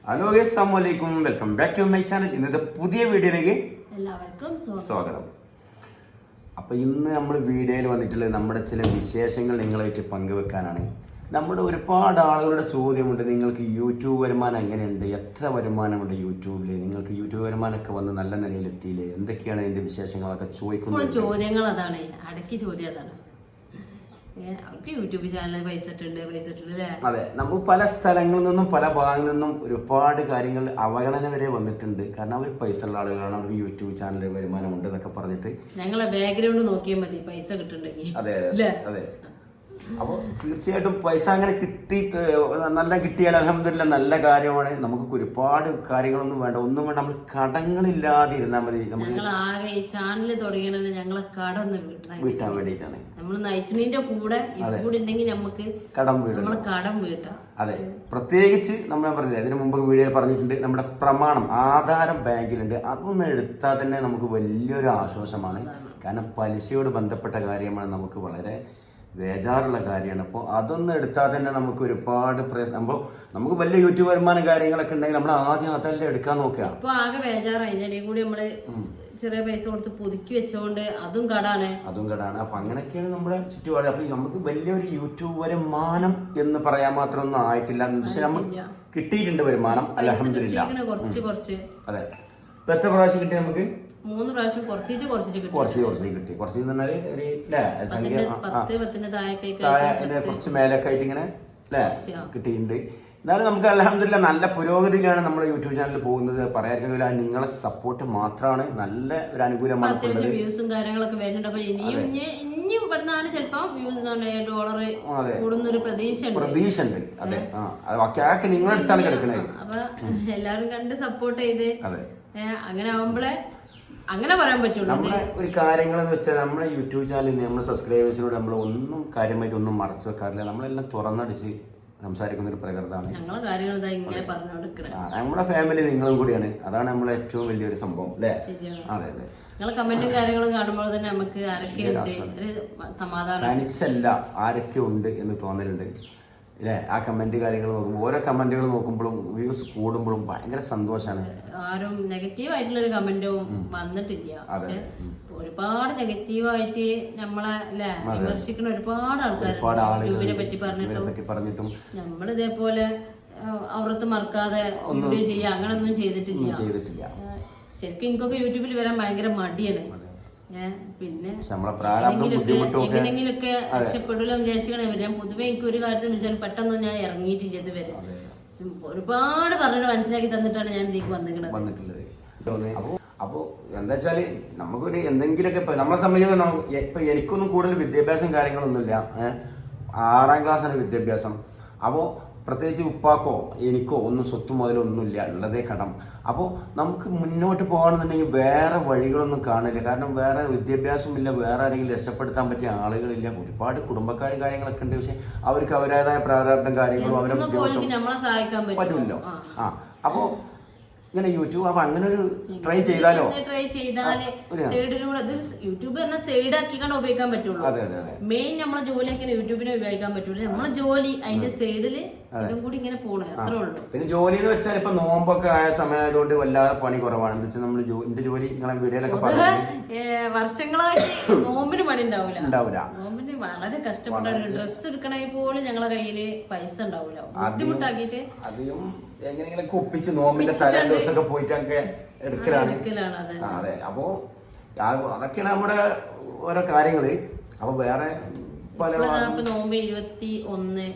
Hello അസ്സലാമു അലൈക്കും, welcome back to my channel. ഇന്നത്തെ പുതിയ വീഡിയോയിലേക്ക് എല്ലാവർക്കും സ്വാഗതം. അപ്പോൾ ഇന്ന് നമ്മൾ വീഡിയോയിൽ വന്നിട്ടുള്ളത് നമ്മുടെ ചില വിശേഷങ്ങൾ നിങ്ങളായിട്ട് പങ്കുവെക്കാനാണ്. നമ്മുടെ ഒരുപാട് ആളുകളുടെ ചോദ്യമുണ്ട്, നിങ്ങൾക്ക് യൂട്യൂബ് വരുമാനം എങ്ങനെയുണ്ട്, എത്ര വരുമാനമുണ്ട് യൂട്യൂബിൽ, നിങ്ങൾക്ക് യൂട്യൂബ് വരുമാനമൊക്കെ വന്ന് നല്ല നിലയിലെത്തിയില്ലേ, എന്തൊക്കെയാണ് ഇതിൻ്റെ വിശേഷങ്ങളൊക്കെ ചോദിക്കുന്നത്. ചോദ്യങ്ങൾ അതാണ്, അടക്കി ചോദ്യം അതാണ്. അവർക്ക് യൂട്യൂബ് ചാനൽ പൈസ ഇട്ടുണ്ട് അല്ലേ? അതെ, നമുക്ക് പല സ്ഥലങ്ങളിൽ നിന്നും പല ഭാഗങ്ങളിൽ നിന്നും ഒരുപാട് കാര്യങ്ങൾ അവഗണന വരെ വന്നിട്ടുണ്ട്. കാരണം അവർ പൈസ ഉള്ള ആളുകളാണ്, അവർക്ക് യൂട്യൂബ് ചാനൽ വരുമാനം ഉണ്ട് എന്നൊക്കെ പറഞ്ഞിട്ട് ഞങ്ങളെ ബാക്ക്ഗ്രൗണ്ട് നോക്കിയാൽ മതി പൈസ കിട്ടുന്നുണ്ടെങ്കിൽ. അതെ അതെ. അപ്പോൾ തീർച്ചയായിട്ടും പൈസ അങ്ങനെ നല്ല കിട്ടിയാൽ അൽഹംദുലില്ലാ നല്ല കാര്യമാണ്. നമുക്ക് ഒരുപാട് കാര്യങ്ങളൊന്നും വേണ്ട, ഒന്നും വേണ്ട, നമ്മൾ കടങ്ങളില്ലാതെ ഇരുന്നാൽ മതി. ഞങ്ങൾ ആകെ ഈ ചാനൽ തുടങ്ങിയത് ഞങ്ങളെ കടം വീട്ടാൻ വേണ്ടിയിട്ടാണ്. നമ്മൾ നയിച്ചതിന്റെ കൂടെ കൂടെ ഉണ്ടെങ്കിൽ നമുക്ക് കടം വീട്ടാം. അതെ, പ്രത്യേകിച്ച് നമ്മൾ പറഞ്ഞില്ല, ഇതിനു മുമ്പ് വീഡിയോയിൽ പറഞ്ഞിട്ടുണ്ട്, നമ്മുടെ പ്രമാണം ആധാരം ബാങ്കിലുണ്ട്. അതൊന്നും എടുത്താൽ തന്നെ നമുക്ക് വലിയൊരു ആശ്വാസമാണ്. കാരണം പലിശയോട് ബന്ധപ്പെട്ട കാര്യമാണ്, നമുക്ക് വളരെ ബേജാറുള്ള കാര്യമാണ്. അപ്പോൾ അതൊന്നും എടുത്താൽ തന്നെ നമുക്ക് ഒരുപാട് നമുക്ക് വലിയ യൂട്യൂബ് വരുമാനം കാര്യങ്ങളൊക്കെ ഉണ്ടെങ്കിൽ നമ്മൾ ആദ്യം അതെല്ലാം എടുക്കാൻ നോക്കുക. അപ്പൊ ആകെ ബേജാറായി, അതിനിടയിൽ കൂടി നമ്മള് ചെറിയ പൈസ കൊടുത്ത് പുതുക്കി വെച്ചോണ്ട് അതും കടാണ്. അപ്പൊ അങ്ങനെയൊക്കെയാണ് നമ്മുടെ ചുറ്റുപാട്. അപ്പൊ നമുക്ക് വലിയൊരു യൂട്യൂബ് വരുമാനം എന്ന് പറയാൻ മാത്രമൊന്നും ആയിട്ടില്ല, പക്ഷെ നമുക്ക് കിട്ടിയിട്ടുണ്ട് വരുമാനം അൽഹംദുലില്ലാ. കുറച്ച് അതെ. ഇപ്പൊ എത്ര പ്രാവശ്യം കിട്ടി? നമുക്ക് 3 പ്രാവശ്യം കുറച്ച് കിട്ടി. കുറച്ച് പറഞ്ഞാല് കുറച്ച് മേലൊക്കെ ആയിട്ട് ഇങ്ങനെ അല്ലേ കിട്ടിയിട്ടുണ്ട്. എന്നാലും നമുക്ക് അൽഹംദുലില്ലാ നല്ല പുരോഗതിയിലാണ് നമ്മുടെ യൂട്യൂബ് ചാനൽ പോകുന്നത്. പറയാതിരിക്കില്ല, നിങ്ങളെ സപ്പോർട്ട് മാത്രമാണ് നല്ല ഒരു അനുകൂലമാണ്. വ്യൂസും കാര്യങ്ങളൊക്കെ വരുന്നുണ്ട്. അപ്പൊ ഇനിയും ഇവിടുന്നാണ് ചിലപ്പോ ഡോളർ കൂടുന്നൊരു പ്രതീക്ഷ ഉണ്ട്. അതെ, ബാക്കി നിങ്ങളുടെ അടുത്താണ് കിടക്കുന്നത്. അപ്പൊ എല്ലാരും കണ്ട് സപ്പോർട്ട് ചെയ്ത് അങ്ങനെ ആവുമ്പോഴേ അങ്ങനെ പറയാൻ പറ്റുള്ളൂ. നമ്മുടെ ഒരു കാര്യങ്ങളെന്ന് വെച്ചാൽ നമ്മുടെ യൂട്യൂബ് ചാനലിൽ നമ്മുടെ സബ്സ്ക്രൈബേഴ്സിനോട് നമ്മൾ ഒന്നും കാര്യമായിട്ട് ഒന്നും മറച്ചു വെക്കാറില്ല. നമ്മളെല്ലാം തുറന്നടിച്ച് സംസാരിക്കുന്ന ഒരു പ്രകൃതമാണ്. നമ്മുടെ ഫാമിലി നിങ്ങളും കൂടിയാണ്, അതാണ് നമ്മളെ ഏറ്റവും വലിയൊരു സംഭവം അല്ലേ? അതെ അതെ. നിങ്ങളെ കമന്റും കാര്യങ്ങളും കാണുമ്പോൾ തന്നെ നമുക്ക് സമാധാനം, തനിച്ചല്ല ആരൊക്കെ ഉണ്ട് എന്ന് തോന്നലുണ്ട് അല്ലേ? ആ കമന്റ് കാര്യങ്ങൾ നോക്കുമ്പോൾ, ഓരോ കമന്റുകൾ നോക്കുമ്പോഴും വ്യൂസ് കൂടുമ്പോഴും ഭയങ്കര സന്തോഷമാണ്. ആരും നെഗറ്റീവ് ആയിട്ടുള്ളൊരു കമന്റും വന്നിട്ടില്ല. പക്ഷെ ഒരുപാട് നെഗറ്റീവായിട്ട് നമ്മളെ വിമർശിക്കുന്ന ഒരുപാട് ആൾക്കാർ യൂട്യൂബിനെ പറ്റി പറഞ്ഞിട്ടും നമ്മളിതേപോലെ അവർക്ക് മറക്കാതെ വീഡിയോ ചെയ്യുക അങ്ങനൊന്നും ചെയ്തിട്ടില്ല. ശരിക്കും എനിക്കൊക്കെ യൂട്യൂബിൽ വരാൻ ഭയങ്കര മടിയാണ്. പിന്നെ എങ്ങനെങ്കിലൊക്കെ രക്ഷപ്പെടില്ല വിചാരിച്ചിട്ടാണ്. ഞാൻ പൊതുവെ എനിക്ക് ഒരു കാര്യത്തിൽ വിളിച്ചാൽ പെട്ടെന്ന് ഞാൻ ഇറങ്ങിയിട്ടില്ല ഇതുവരെ. ഒരുപാട് പറഞ്ഞിട്ട് മനസ്സിലാക്കി തന്നിട്ടാണ് ഞാൻ ഇതിലേക്ക് വന്നിട്ടുള്ളത്. അപ്പോ എന്താ വെച്ചാല് നമുക്കൊരു എന്തെങ്കിലുമൊക്കെ നമ്മളെ സംബന്ധിച്ചിടത്തോളം ഇപ്പൊ എനിക്കൊന്നും കൂടുതൽ വിദ്യാഭ്യാസം കാര്യങ്ങളൊന്നുമില്ല. 6ാം ക്ലാസ്സാണ് വിദ്യാഭ്യാസം. അപ്പോൾ പ്രത്യേകിച്ച് ഉപ്പാക്കോ എനിക്കോ ഒന്നും സ്വത്തും മുതലൊന്നുമില്ല, ഉള്ളതേ കടം. അപ്പോൾ നമുക്ക് മുന്നോട്ട് പോകണമെന്നുണ്ടെങ്കിൽ വേറെ വഴികളൊന്നും കാണില്ല. കാരണം വേറെ വിദ്യാഭ്യാസമില്ല, വേറെ ആരെങ്കിലും രക്ഷപ്പെടുത്താൻ പറ്റിയ ആളുകളില്ല. ഒരുപാട് കുടുംബക്കാരും കാര്യങ്ങളൊക്കെ ഉണ്ട്, പക്ഷെ അവർക്ക് അവരുടേതായ പ്രാരാബ്ദം കാര്യങ്ങളും അവരെ ബുദ്ധിമുട്ടും പറ്റുമല്ലോ. അപ്പോൾ ഇങ്ങനെ യൂട്യൂബ് അപ്പൊ അങ്ങനെ ഒരു ട്രൈ ചെയ്താലോ? യൂട്യൂബ് പറഞ്ഞ സൈഡ് ആക്കിക്കാണ്ട് ഉപയോഗിക്കാൻ പറ്റുള്ളൂ. മെയിൻ നമ്മളെ ജോലിയൊക്കെ യൂട്യൂബിനെ ഉപയോഗിക്കാൻ പറ്റുള്ളൂ. നമ്മളെ ജോലി അതിന്റെ സൈഡില് ഇതും കൂടി ഇങ്ങനെ പോണേ, അത്രേ ഉള്ളൂ. പിന്നെ ജോലി എന്ന് വെച്ചാൽ ഇപ്പൊ നോമ്പൊക്കെ ആയ സമയമായതുകൊണ്ട് വല്ലാതെ പണി കുറവാണ്. എന്താ വെച്ചാൽ നമ്മൾ എന്റെ ജോലി നിങ്ങളെ വീഡിയോയിലൊക്കെ വർഷങ്ങളായിട്ട് നോമ്പിന് പണി ഉണ്ടാവില്ല. നോമ്പിന് വളരെ കഷ്ടപ്പെട്ട ഡ്രസ്സ് എടുക്കണമെങ്കിൽ പോലും ഞങ്ങളെ കയ്യില് പൈസ ഉണ്ടാവില്ല. ബുദ്ധിമുട്ടാക്കിയിട്ട് അധികം എങ്ങനെയെങ്കിലൊക്കെ ഒപ്പിച്ച് നോമ്പിന്റെ തലേ ദിവസമൊക്കെ പോയിട്ടൊക്കെ എടുക്കലാണ്. അതെ, അപ്പോ അതൊക്കെയാണ് നമ്മുടെ ഓരോ കാര്യങ്ങള്. അപ്പൊ വേറെ പല നോമ്പ് 21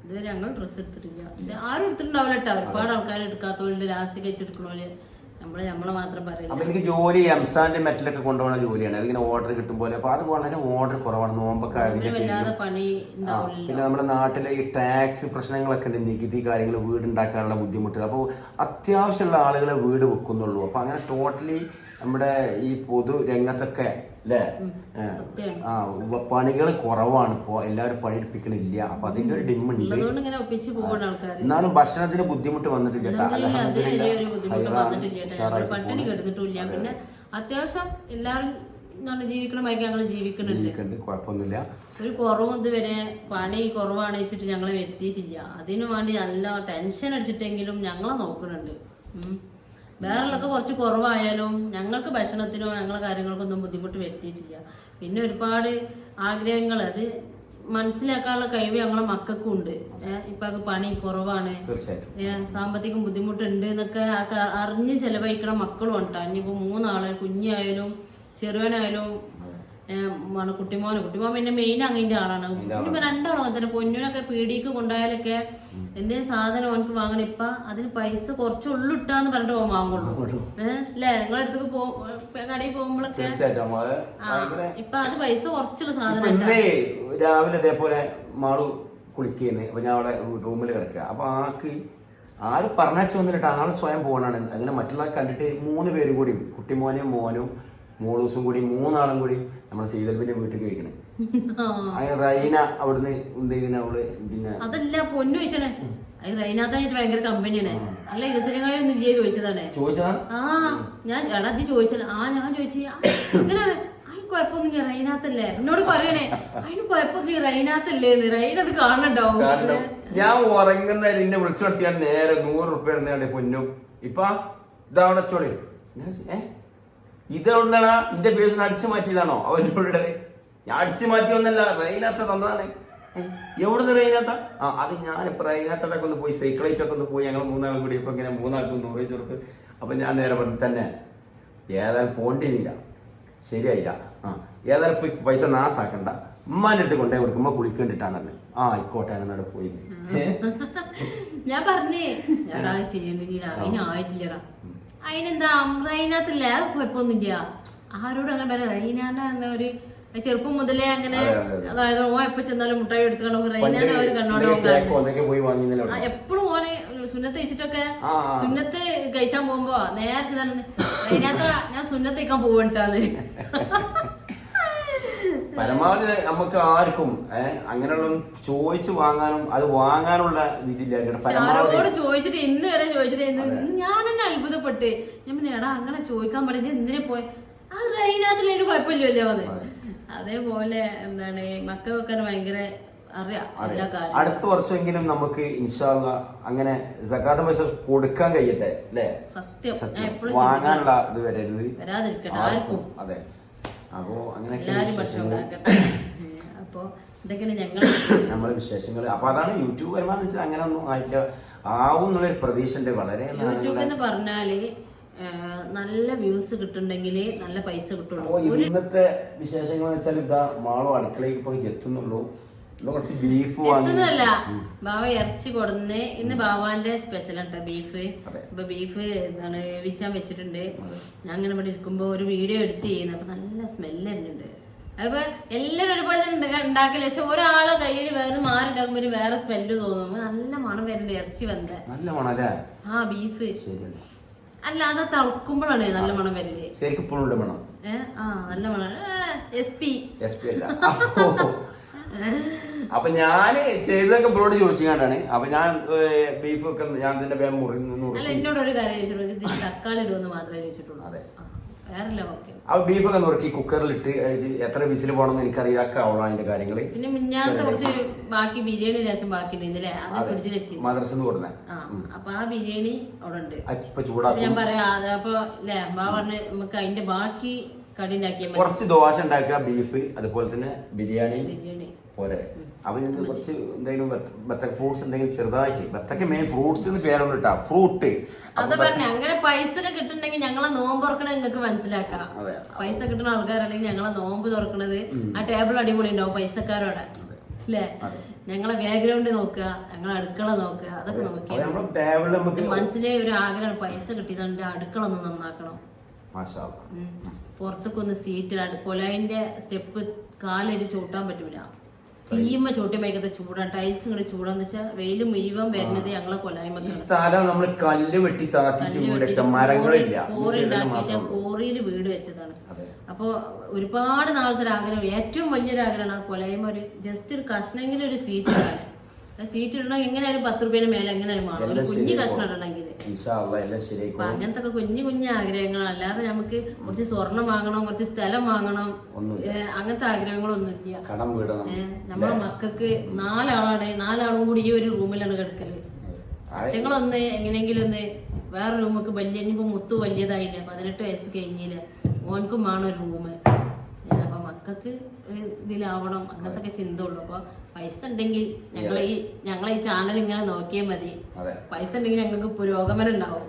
ഇതുവരെ ഞങ്ങൾ ഡ്രസ്സ് എടുത്തിട്ടില്ല. പക്ഷെ ആരും എടുത്തിട്ടുണ്ടാവില്ല കേട്ടോ. ഒരുപാട് ആൾക്കാർ എടുക്കാത്തോണ്ട് ലാസ്റ്റ് കഴിച്ചെടുക്കണോല് നമ്മളെ മാത്രം പറയില്ല. അപ്പൊ എനിക്ക് ജോലി എംസാന്റെ മെറ്റലൊക്കെ കൊണ്ടുപോകുന്ന ജോലിയാണ്. അതിങ്ങനെ ഓർഡർ കിട്ടുമ്പോൾ അപ്പൊ അത് വളരെ ഓർഡർ കുറവാണ് നോമ്പൊക്കെ. പിന്നെ നമ്മുടെ നാട്ടിലെ ഈ ടാക്സ് പ്രശ്നങ്ങളൊക്കെ ഉണ്ട്, നികുതി കാര്യങ്ങൾ, വീടുണ്ടാക്കാനുള്ള ബുദ്ധിമുട്ട്. അപ്പോൾ അത്യാവശ്യമുള്ള ആളുകളെ വീട് വെക്കുന്നുള്ളൂ. അപ്പൊ അങ്ങനെ ടോട്ടലി നമ്മുടെ ഈ പൊതു രംഗത്തൊക്കെ അല്ലേ പണികൾ കുറവാണ്. ഇപ്പോ എല്ലാവരും പണിയെടുപ്പിക്കണില്ല. അപ്പൊ അതിന്റെ ഒരു ഡിമുണ്ട്. എന്നാലും ഭക്ഷണത്തിന് ബുദ്ധിമുട്ട് വന്നിട്ടില്ല. പട്ടിണി കിടന്നിട്ടില്ല. പിന്നെ അത്യാവശ്യം എല്ലാരും ജീവിക്കണമായിരിക്കും ഞങ്ങൾ ജീവിക്കുന്നുണ്ട്. കുഴപ്പമൊന്നുമില്ല. ഒരു കുറവും ഇതുവരെ പണി കുറവാണ് വെച്ചിട്ട് ഞങ്ങളെ വരുത്തിയിട്ടില്ല. അതിനു വേണ്ടി നല്ല ടെൻഷൻ അടിച്ചിട്ടെങ്കിലും ഞങ്ങളെ നോക്കുന്നുണ്ട്. വേറെയുള്ളൊക്കെ കുറച്ച് കുറവായാലും ഞങ്ങൾക്ക് ഭക്ഷണത്തിനോ ഞങ്ങളെ കാര്യങ്ങൾക്കൊന്നും ബുദ്ധിമുട്ട് വരുത്തിയിട്ടില്ല. പിന്നെ ഒരുപാട് ആഗ്രഹങ്ങൾ അത് മനസ്സിലാക്കാനുള്ള കഴിവ് ഞങ്ങളെ മക്കൾക്കും ഉണ്ട്. ഇപ്പൊ അത് പണി കുറവാണ്, സാമ്പത്തികം ബുദ്ധിമുട്ടുണ്ട് എന്നൊക്കെ അറിഞ്ഞ് ചെലവഴിക്കണ മക്കളും ഉണ്ടാ. ഇനിയിപ്പോ 3 ആള്, കുഞ്ഞായാലും ചെറുവനായാലും കുട്ടിമോൻ പിന്നെ മെയിൻ അങ്ങനത്തെ ആളാണ്. ഇനിയിപ്പോ 2 ആളും തന്നെ. പൊന്നിനൊക്കെ പീടിക്ക് കൊണ്ടുപോയാലൊക്കെ എന്തെങ്കിലും സാധനം അവനക്ക് വാങ്ങണം. ഇപ്പൊ അതിന് പൈസ കുറച്ചുള്ളു ഇട്ടാന്ന് പറഞ്ഞിട്ട് പോകാൻ വാങ്ങുള്ളൂ. അല്ലേ? നിങ്ങളെ അടുത്തേക്ക് കടയിൽ പോകുമ്പോഴൊക്കെ ഇപ്പൊ അത് പൈസ കുറച്ചുള്ള സാധനം. രാവിലെ ഇതേപോലെ മാളു കുളിക്കുന്നു. അപ്പൊ ഞാൻ അവിടെ റൂമിൽ കിടക്കുക. അപ്പൊ ആര് പറഞ്ഞാച്ചൊന്നിട്ട് ആള് സ്വയം പോകണാണ്. അങ്ങനെ മറ്റുള്ള കണ്ടിട്ട് 3 പേരും കൂടി, കുട്ടിമോനും മോനും മോളൂസും കൂടി 3 ആളും കൂടി നമ്മുടെ സീതൽബിന്റെ വീട്ടിൽ കഴിക്കണേ. റൈന അവിടുന്ന് അവള് പിന്നെ അതല്ല പൊന്നു ചോദിച്ചേ. റൈനാത്തായിട്ട് ഭയങ്കര കമ്പനിയാണ്. അല്ല 23 ഇല്ലേ ചോദിച്ചതാണ്. ഞാൻ എടാ ചോദിച്ചത്. ഞാൻ ചോദിച്ചു ഇങ്ങനെയാണ്. അതിന് കുഴപ്പമൊന്നും റൈനാത്തല്ലേ എന്നോട് പറയണേ. അതിന് കുഴപ്പമൊന്നും റൈനാത്തല്ലേ, റൈനത് കാണണ്ടാവും. ഞാൻ ഉറങ്ങുന്ന എന്നെ വിളിച്ചു നടത്തിയാൽ നേരെ 100 റുപ്യ ഇരുന്നാണ്ട് പൊന്നും. ഇപ്പൊ ഇതവിടെ ചോളി ഇതെവിടുന്നാണ് എന്റെ പേഴ്സൺ അടിച്ചു മാറ്റിയതാണോ അവനോട്? ഞാൻ അടിച്ചു മാറ്റിയൊന്നല്ല, റെയിനാത്ത തന്നതാണ്. എവിടുന്ന് റെയിനാത്ത? അത് ഞാനിപ്പോ റെയിനാത്തടൊക്കെ ഒന്ന് പോയി സൈക്കിളേറ്റ് ഒക്കെ ഒന്ന് പോയി ഞങ്ങൾ 3 ആളും കൂടി ഇപ്പൊ ഇങ്ങനെ 3 ആൾക്കും 100 ചെറുക്ക്. അപ്പൊ ഞാൻ നേരെ പറഞ്ഞു തന്നെ ഏതായാലും പോണ്ടില്ല, ശരിയായില്ല. ഏതായാലും പോയി പൈസ നാസാക്കണ്ട, ഉമ്മാന്റെ അടുത്ത് കൊണ്ടേ കൊടുക്കുമ്പോ കുളിക്കേണ്ടിട്ടാന്ന് പറഞ്ഞു. ആയിക്കോട്ടെ എന്നോട് പോയി. ഞാൻ പറഞ്ഞേ അതിനായിട്ടില്ലടാ. അതിനെന്താ റൈനാത്തില്ല, കുഴപ്പമൊന്നുമില്ല. ആരോടും അങ്ങനെ പറയാം. റൈനാന്റെ ഒരു ചെറുപ്പം മുതലേ അങ്ങനെ, അതായത് ഓ എപ്പോ ചെന്നാലും മുട്ടായി എടുത്തുകൊണ്ട് റൈനാനെ ഒരു കണ്ണോടെ എപ്പോഴും ഓനെ സുന്നത്ത് കഴിച്ചിട്ടൊക്കെ സുന്നത്ത് കഴിച്ചാൻ പോകുമ്പോ നേരെ റൈനാത്ത ഞാൻ സുന്നത്ത് കഴിക്കാൻ പോവട്ടാന്ന്. പരമാവധി നമുക്ക് ആർക്കും അങ്ങനെയുള്ള ചോദിച്ചു വാങ്ങാനും അത് വാങ്ങാനുള്ള വിധിയില്ല. ചോദിച്ചിട്ട് ഇന്ന് വരെ ചോദിച്ചിട്ട് ഞാൻ തന്നെ അത്ഭുതപ്പെട്ട്. ഞാൻ പിന്നെ എടാ അങ്ങനെ ചോദിക്കാൻ പാടില്ല, എന്തിനെ പോയി അത് റൈനാത്തിലൊരു കുഴപ്പമില്ലല്ലോ. അത് അതേപോലെ എന്താണ് മക്കൾക്കൊക്കെ ഭയങ്കര അറിയാം എല്ലാ കാര്യം. അടുത്ത വർഷമെങ്കിലും നമുക്ക് ഇൻഷാ അല്ലാ അങ്ങനെ സക്കാത്ത് പൈസ കൊടുക്കാൻ കഴിയട്ടെ അല്ലേ? സത്യം വാങ്ങാനുള്ള ഇത് വരരുത്, വരാതിരിക്കട്ടെ ആർക്കും. അതെ. അപ്പോ അങ്ങനെ അപ്പൊ ഇതൊക്കെയാണ് നമ്മളെ വിശേഷങ്ങൾ. അപ്പൊ അതാണ് യൂട്യൂബ് വരുമാനം വെച്ചാൽ അങ്ങനെ ഒന്നും ആയിട്ടില്ല, ആവും എന്നുള്ളൊരു പ്രതീക്ഷ ഉണ്ട്. വളരെ യൂട്യൂബ് എന്ന് പറഞ്ഞാല് നല്ല വ്യൂസ് കിട്ടുന്നുണ്ടെങ്കിൽ നല്ല പൈസ കിട്ടുള്ളൂ. ഇന്നത്തെ വിശേഷങ്ങൾ എന്ന് വെച്ചാൽ ഇതാ മാളോ അടുക്കളയ്ക്ക് ഇപ്പൊ എത്തുന്നുള്ളൂ. കുറച്ച് ബീഫ് വാങ്ങുന്നല്ല, ബാവ ഇറച്ചി കൊടുന്ന്. ഇന്ന് ബാവാന്റെ സ്പെഷ്യൽ ആണ് ബീഫ്. ഇപ്പൊ ബീഫ് എന്താണ് വേവിച്ചാൻ വെച്ചിട്ടുണ്ട്. ഞാൻ അങ്ങനെ ഇവിടെ ഇരിക്കുമ്പോ ഒരു വീഡിയോ എഡിറ്റ് ചെയ്യുന്നു. അപ്പൊ നല്ല സ്മെല്ല് വരുന്നുണ്ട്. അപ്പൊ എല്ലാരും ഒരുപോലെ ഉണ്ടാക്കില്ല, പക്ഷെ ഒരാളെ കയ്യിൽ വേറെ മാറി ഉണ്ടാക്കുമ്പോ ഒരു വേറെ സ്മെല്ല് തോന്നും. നല്ല മണം വരുന്നുണ്ട് ഇറച്ചി വന്ന നല്ല മണല്ലേ? ബീഫ് അല്ല, അത് തിളക്കുമ്പോഴാണ് നല്ല മണം വരല്. ശരിക്കും മണം നല്ല മണം. SP അല്ല. അപ്പൊ ഞാന് ചെയ്തൊക്കെ ബ്രോഡ് ചോദിച്ചു കണ്ടാണ്. അപ്പൊ ഞാൻ ബീഫൊക്കെ ഞാൻ തന്നെ അല്ല എന്നോട് ഒരു കാര്യം ചോദിച്ചിട്ടുള്ളൂ, തക്കാളി ഇടുമെന്ന് മാത്രമേ ചോദിച്ചിട്ടുള്ളൂ. അതെ, വേറെല്ലാം ഓക്കെ. അപ്പൊ ബീഫൊക്കെ നുറുക്കി കുക്കറിലിട്ട് എത്ര വിസിൽ പോകണമെന്ന് എനിക്കറിയില്ല, ഒക്കെ അവളാണ് അതിന്റെ കാര്യങ്ങള്. പിന്നെ മിഞ്ഞാത്ത കുറച്ച് ബാക്കി ബിരിയാണി ലേശം ബാക്കി ഉണ്ടല്ലേ, അത് ഫ്രിഡ്ജിൽ വെച്ച് മദ്രസന്ന് കൊടുന്നേ. അപ്പൊ ആ ബിരിയാണി അവിടെ ഉണ്ട്. ഇപ്പൊ ചൂടാക്കി ഞാൻ പറയാ. അപ്പൊ അല്ലേ അമ്മ പറഞ്ഞ് നമുക്ക് അതിന്റെ ബാക്കി കടി ഉണ്ടാക്കിയാൽ കുറച്ച് ദോശ ഉണ്ടാക്കുക, ബീഫ് അതുപോലെ തന്നെ ബിരിയാണി പോലെ. അപ്പൊ ഞങ്ങൾക്ക് കുറച്ച് എന്തെങ്കിലും ബത്തക്ക ഫ്രൂട്ട്സ് എന്തെങ്കിലും ചെറുതായിട്ട്, ബത്തക്ക മെയിൻ ഫ്രൂട്ട്സ് എന്ന് പേരൊന്നും ഇട്ടാ ഫ്രൂട്ട്. അതാ പറഞ്ഞ അങ്ങനെ പൈസ കിട്ടുന്നുണ്ടെങ്കിൽ ഞങ്ങളെ നോമ്പ് തുറക്കണത് നിങ്ങൾക്ക് മനസ്സിലാക്കാം. പൈസ കിട്ടുന്ന ആൾക്കാരാണെങ്കിൽ ഞങ്ങളെ നോമ്പ് തുറക്കണത് ആ ടേബിൾ അടിപൊളി ഉണ്ടാവും പൈസക്കാരോടെ അല്ലേ. ഞങ്ങളെ ബാക്ക്ഗ്രൗണ്ട് നോക്കുക, ഞങ്ങളെ അടുക്കള നോക്കുക, അതൊക്കെ നോക്കി മനസ്സിലെ ഒരു ആഗ്രഹം പൈസ കിട്ടിയതുകൊണ്ട് അടുക്കള ഒന്ന് നന്നാക്കണം. പുറത്തൊക്കെ ഒന്ന് സീറ്റ് കൊലയിന്റെ സ്റ്റെപ്പ് കാലൊരു ചൂട്ടാൻ പറ്റൂല. തീയമ്മ ചോട്ടിമയക്കത്തെ ചൂടാണ്, ടൈൽസ് ഇങ്ങോട്ട് ചൂടാന്ന് വെച്ചാൽ വെയില് മുഴുവൻ വരുന്നത് ഞങ്ങളെ കൊലായ്മ. കല്ല് വെട്ടി കോറിയില് വീട് വെച്ചതാണ്. അപ്പൊ ഒരുപാട് നാളത്തെ ഒരു ആഗ്രഹം, ഏറ്റവും വലിയൊരു ആഗ്രഹമാണ് ആ കൊലയുമ്പോ ഒരു ജസ്റ്റ് ഒരു കഷ്ണെങ്കിലും ഒരു സീറ്റ് കാണാൻ. സീറ്റ് ഇടണമെങ്കിൽ എങ്ങനെയായാലും 10 രൂപയുടെ മേലെ എങ്ങനെയാലും വേണം ഒരു കുഞ്ഞു കഷ്ണം ഇടണമെങ്കിൽ. അപ്പൊ അങ്ങനത്തെ കുഞ്ഞു കുഞ്ഞു ആഗ്രഹങ്ങൾ, അല്ലാതെ നമുക്ക് കുറച്ച് സ്വർണം വാങ്ങണം, കുറച്ച് സ്ഥലം വാങ്ങണം, അങ്ങനത്തെ ആഗ്രഹങ്ങളൊന്നും ഇല്ല. നമ്മളെ മക്കൾക്ക് 4 ആളാണ്, 4 ആളും കൂടി ഈ ഒരു റൂമിലാണ് കിടക്കല്. ഒറ്റങ്ങളൊന്ന് എങ്ങനെയെങ്കിലും ഒന്ന് വേറെ റൂമൊക്കെ വലിയ, ഇനിയിപ്പോ മുത്തു വലിയതായില്ലേ, 18 വയസ്സ് കഴിഞ്ഞില്ലേ, ഓനക്കും വേണം ഒരു റൂമ്. അപ്പൊ മക്കൾക്ക് ഇതിലാവണം, അങ്ങനത്തെ ഒക്കെ ചിന്ത ഉള്ളു. അപ്പൊ പൈസ ഉണ്ടെങ്കിൽ ഞങ്ങളെ ഈ ചാനൽ ഇങ്ങനെ നോക്കിയാൽ മതി. പൈസ ഉണ്ടെങ്കിൽ ഞങ്ങൾക്ക് പുരോഗമനം ഉണ്ടാവും.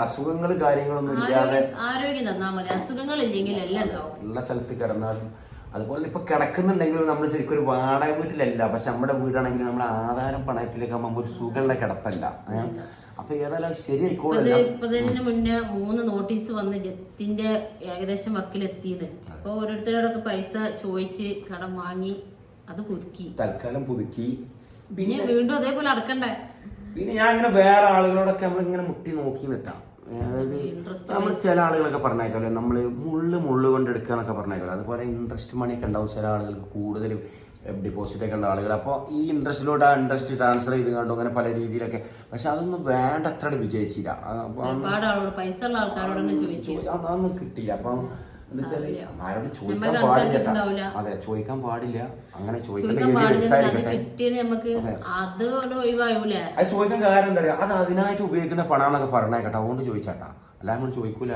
അസുഖങ്ങൾ കാര്യങ്ങളൊന്നും ഇല്ലാതെ ആരോഗ്യം തന്നാ മതി, അസുഖങ്ങൾ ഇല്ലെങ്കിൽ എല്ലാം ഉണ്ടാവും. എല്ലാ സ്ഥലത്ത് കിടന്നാലും അതുപോലെ ഇപ്പൊ കിടക്കുന്നുണ്ടെങ്കിലും നമ്മൾ ശരിക്കും ഒരു വാടക വീട്ടിലല്ല, പക്ഷെ നമ്മുടെ വീടാണെങ്കിലും നമ്മുടെ ആധാരം പണയത്തിലേക്ക് ആകുമ്പോൾ ഒരു സുഖമുള്ള കിടപ്പല്ല. അപ്പൊ ഏതായാലും ശരിയായിക്കോളൂ. ഇപ്പൊ ഇതിന് മുന്നേ 3 നോട്ടീസ് വന്ന് ജപ്തിന്റെ ഏകദേശം വക്കിലെത്തിയത്. അപ്പൊ ഓരോരുത്തരോടൊക്കെ പൈസ ചോദിച്ച് കടം വാങ്ങി അത് പുതുക്കി, തൽക്കാലം പുതുക്കി. പിന്നെ വീണ്ടും അതേപോലെ അടക്കണ്ടേ. പിന്നെ ഞാൻ ഇങ്ങനെ വേറെ ആളുകളോടൊക്കെ നമ്മളിങ്ങനെ മുട്ടി നോക്കി നിട്ടാം. അതായത് നമ്മൾ ചില ആളുകളൊക്കെ പറഞ്ഞേക്കല്ലോ, നമ്മള് മുള്ളു കൊണ്ട് എടുക്കാന്നൊക്കെ പറഞ്ഞേക്കല്ലോ, അതുപോലെ ഇൻട്രസ്റ്റ് മണിയൊക്കെ ഉണ്ടാവും ചില ആളുകൾക്ക്, കൂടുതൽ ഡെപ്പോസിറ്റ് ഒക്കെ ഉള്ള ആളുകൾ. അപ്പോൾ ഈ ഇൻട്രസ്റ്റിലോട്ട് ആ ഇൻട്രസ്റ്റ് ട്രാൻസ്ഫർ ചെയ്ത് കണ്ടു അങ്ങനെ പല രീതിയിലൊക്കെ. പക്ഷെ അതൊന്നും വേണ്ടത്ര വിജയിച്ചില്ല. അതൊന്നും കിട്ടിയില്ല. അപ്പം എന്താ വെച്ചാല് ആരോട് ചോദിക്കാൻ പാടില്ല. അതെ, ചോദിക്കാൻ പാടില്ല. അങ്ങനെ ചോദിക്കേണ്ട അത് ചോദിക്കാൻ കാര്യം എന്താ പറയാ, അത് അതിനായിട്ട് ഉപയോഗിക്കുന്ന പണാന്നൊക്കെ പറഞ്ഞേക്കട്ടെ, അതുകൊണ്ട് ചോദിച്ചാട്ടാ, അല്ലാതെ ചോദിക്കൂലോ.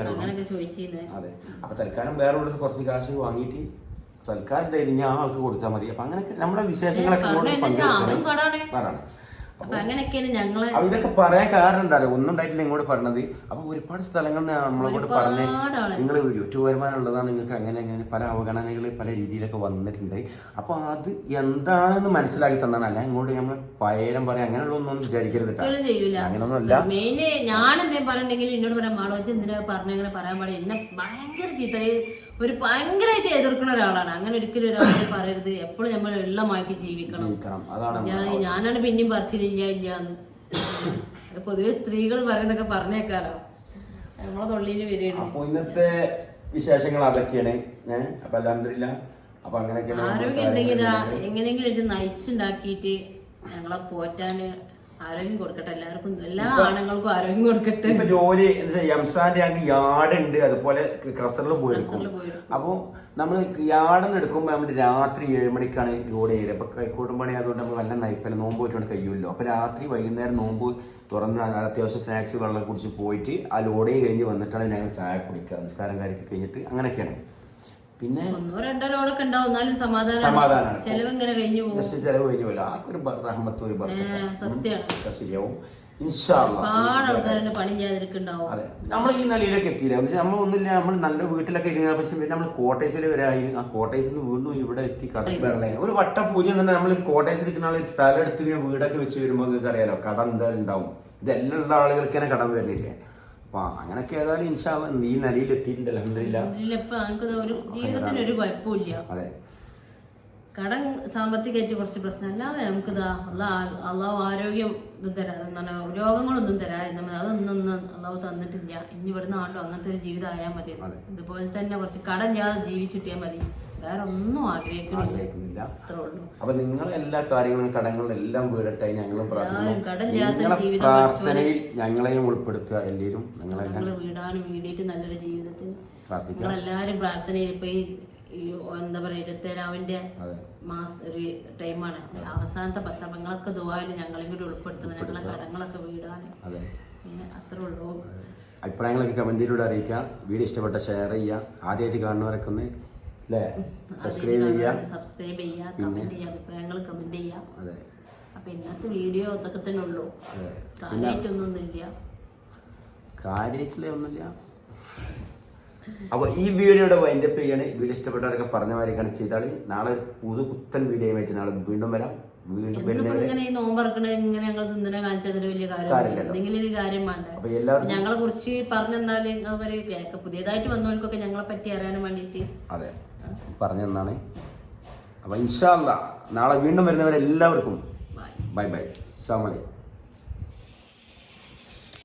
അതെ, അപ്പൊ തൽക്കാലം വേറെ ഉള്ളത് കുറച്ച് കാശ് വാങ്ങിയിട്ട് സൽക്കാരം കഴിഞ്ഞ ആൾക്ക് കൊടുത്താൽ മതി. അപ്പൊ അങ്ങനെയൊക്കെ നമ്മുടെ വിശേഷങ്ങളൊക്കെ പറയണം. ഇതൊക്കെ പറയാൻ കാരണം എന്താ പറയുക, ഒന്നും ഉണ്ടായിട്ടില്ല ഇങ്ങോട്ട് പറഞ്ഞത്. അപ്പൊ ഒരുപാട് സ്ഥലങ്ങൾ നമ്മളോട് പറഞ്ഞ് നിങ്ങൾ യൂട്യൂബ് വരുമാനമുള്ളതാണ്, നിങ്ങൾക്ക് അങ്ങനെ അങ്ങനെ പല അവഗണനകൾ പല രീതിയിലൊക്കെ വന്നിട്ടുണ്ട്. അപ്പൊ അത് എന്താണെന്ന് മനസ്സിലാക്കി തന്നാണ്, അല്ല ഇങ്ങോട്ട് നമ്മൾ പയരം പറയാം അങ്ങനെയുള്ള ഒന്നും വിചാരിക്കരുത്. അങ്ങനെയൊന്നും അല്ല. ഞാൻ എന്തേ പറഞ്ഞെങ്കിൽ എന്നോട് പറയാൻ മാളോച്ച് എന്തിനാ പറഞ്ഞങ്ങനെ പറയാൻ പാടില്ല, എന്നെ ഭയങ്കര ചീത്ത, ഒരു ഭയങ്കരമായിട്ട് എതിർക്കുന്ന ഒരാളാണ്. അങ്ങനെ ഒരിക്കലും ഒരാൾ പറയരുത്, എപ്പോഴും നമ്മൾ വെള്ളമാക്കി ജീവിക്കണം. ഞാനാണ് പിന്നെയും പറച്ചിലില്ല ഇല്ലാന്ന്. പൊതുവെ സ്ത്രീകൾ പറയുന്നൊക്കെ പറഞ്ഞേക്കാലോ, നമ്മളെ തൊള്ളിയിൽ വരികയാണ്. അപ്പൊ ഇന്നത്തെ വിശേഷങ്ങൾ അതൊക്കെയാണ്. അപ്പൊ അൽഹംദുലില്ലാ, അപ്പൊ അങ്ങനെയൊക്കെയാണ്. ആരോഗ്യം ഉണ്ടെങ്കിൽ എങ്ങനെയെങ്കിലും ഇത് നയിച്ചുണ്ടാക്കിയിട്ട് ഞങ്ങളെ പോറ്റാന് ആരോഗ്യം കൊടുക്കട്ടെ എല്ലാവർക്കും, എല്ലാ ആണുങ്ങൾക്കും ആരോഗ്യം കൊടുക്കട്ടെ. ഇപ്പൊ ജോലി എംസാന്റെ ഞങ്ങൾക്ക് യാർഡ് ഉണ്ട്, അതുപോലെ ക്രസറിലും പോയെടുക്കും. അപ്പൊ നമ്മള് യാർഡിൽ എടുക്കുമ്പോ നമ്മള് രാത്രി 7 മണിക്കാണ് ലോഡ് ചെയ്യല്. അപ്പൊ കൈക്കൂട്ടുമ്പണി അതുകൊണ്ട് നമ്മൾ നല്ല നയിപ്പല്ല, നോമ്പ് പോയിട്ടുണ്ട് കഴിയുമല്ലോ. അപ്പൊ രാത്രി വൈകുന്നേരം നോമ്പ് തുറന്ന് അത്യാവശ്യം സ്നാക്സ് വെള്ളം കുടിച്ച് പോയിട്ട് ആ ലോഡ് കഴിഞ്ഞ് വന്നിട്ടാണ് ഞങ്ങൾ ചായ കുടിക്കുക, നിസ്കാരം കാര്യമൊക്കെ കഴിഞ്ഞിട്ട് അങ്ങനെയൊക്കെയാണ്. പിന്നെ 1-2 ലോഡൊക്കെ ഉണ്ടാവും, എന്നാലും സമാധാനമാണ്. ചെലവ് ഇങ്ങനെ കഴിഞ്ഞു പോകും, ജസ്റ്റ് ചെലവ് കഴിഞ്ഞു പോലും ആ ഒരു റഹ്മത്ത് ഒരു സത്യമാണ്. ശരിയാവും ഇൻഷാ അല്ലാഹ്. പണി ചെയ്യാതിരിക്കുന്നുണ്ടാവും. അതെ, നമ്മൾ ഈ നിലയിലൊക്കെ എത്തിയില്ല. നമ്മളൊന്നുമില്ല, നമ്മൾ നല്ല വീട്ടിലൊക്കെ ഇരുന്ന, പക്ഷെ പിന്നെ നമ്മൾ കോട്ടേഴ്സിൽ വരായി, ആ കോട്ടേഴ്സിൽ നിന്ന് വീണ്ടും ഇവിടെ എത്തി കട ഒരു വട്ടപൂജ്യം തന്നെ. നമ്മൾ കോട്ടേഴ്സിൽ ഇരിക്കുന്ന ആൾ സ്ഥലം എടുത്ത് പിന്നെ വീടൊക്കെ വെച്ച് വരുമ്പോൾ നിങ്ങൾക്ക് അറിയാലോ കടം എന്തായാലും ഉണ്ടാവും. ഇതെല്ലാം ഉള്ള ആളുകൾക്ക് തന്നെ കടം വരില്ലേ. അപ്പൊ അങ്ങനൊക്കെ ഏതായാലും ഇൻഷാ അല്ലാഹ് ഈ നിലയിൽ എത്തിയിട്ടുണ്ട് അൽഹംദുലില്ലാ. ജീവിതത്തിന് ഒരു കുഴപ്പമില്ല. അതെ, കടം സാമ്പത്തികമായിട്ട് കുറച്ച് പ്രശ്നം, അല്ലാതെ നമുക്ക് അള്ളാഹു ആരോഗ്യം ഇതും തരാ, രോഗങ്ങളൊന്നും തരാ, അതൊന്നും അള്ളാഹു തന്നിട്ടില്ല. ഇനി ഇവിടുന്ന് ആണ്ടോ അങ്ങനത്തെ ഒരു ജീവിതം ആയാൽ മതി. ഇതുപോലെ തന്നെ കുറച്ച് കടം ചെയ്യാതെ ജീവിച്ചിട്ടിയാൽ മതി, വേറെ ഒന്നും ആഗ്രഹിക്കുന്നില്ല. അപ്പൊ നിങ്ങൾ എല്ലാ കാര്യങ്ങളും കടങ്ങളും എല്ലാം വീടട്ടെ ഞങ്ങളും പ്രാർത്ഥനയിൽ ഞങ്ങളെയും ഉൾപ്പെടുത്തുക. എല്ലാവരും നിങ്ങളെല്ലാം വീടാനും വീടിയിട്ട് നല്ലൊരു ജീവിതത്തിൽ എല്ലാവരും പ്രാർത്ഥനയിൽ. ഇപ്പൊ എന്താ പറയാ 27-ന്റെ ഒരു ടൈമാണ്, അവസാനത്തെ 10 നിങ്ങളൊക്കെ ദുആയിൽ ഞങ്ങളെയും കൂടി ഉൾപ്പെടുത്തണം, ഞങ്ങളെ കടങ്ങളൊക്കെ വീടാനും. അത്രേ ഉള്ളൂ. അഭിപ്രായങ്ങളൊക്കെ കമന്റിലൂടെ അറിയിക്കാം. വീഡിയോ ഇഷ്ടപ്പെട്ട ഷെയർ ചെയ്യുക. ആദ്യമായിട്ട് കാണുന്നവരൊക്കെ ഒന്ന് സബ്സ്ക്രൈബ് ചെയ്യുക, കമന്റ് ചെയ്യുക, അഭിപ്രായങ്ങൾ കമന്റ് ചെയ്യുക. അപ്പൊ ഇന്നത്തെ വീഡിയോ അതൊക്കെ തന്നെ ഉള്ളൂ, കാര്യമായിട്ടൊന്നുമില്ല. അപ്പൊ ഈ വീഡിയോയുടെ വൈൻഡപ്പ് ചെയ്യാണ്. വീഡിയോ ഇഷ്ടപ്പെട്ടവരൊക്കെ പറഞ്ഞ മാതിരിക്കാണ് ചെയ്താൽ നാളെ ഒരു പുത്തൻ വീഡിയോ ആയിട്ട് നാളെ വീണ്ടും വരാം. ഞങ്ങളെ കുറിച്ച് പറഞ്ഞെന്നാല് പുതിയതായിട്ട് വന്നവർക്കൊക്കെ ഞങ്ങളെ പറ്റി അറിയാനും വേണ്ടിട്ട് അതെ പറഞ്ഞെന്നാണ്. അപ്പൊ ഇൻഷാ അല്ലാഹ് നാളെ വീണ്ടും വരുന്നവരെല്ലാവർക്കും ബൈ ബൈ. അസ്സലാമു അലൈക്കും.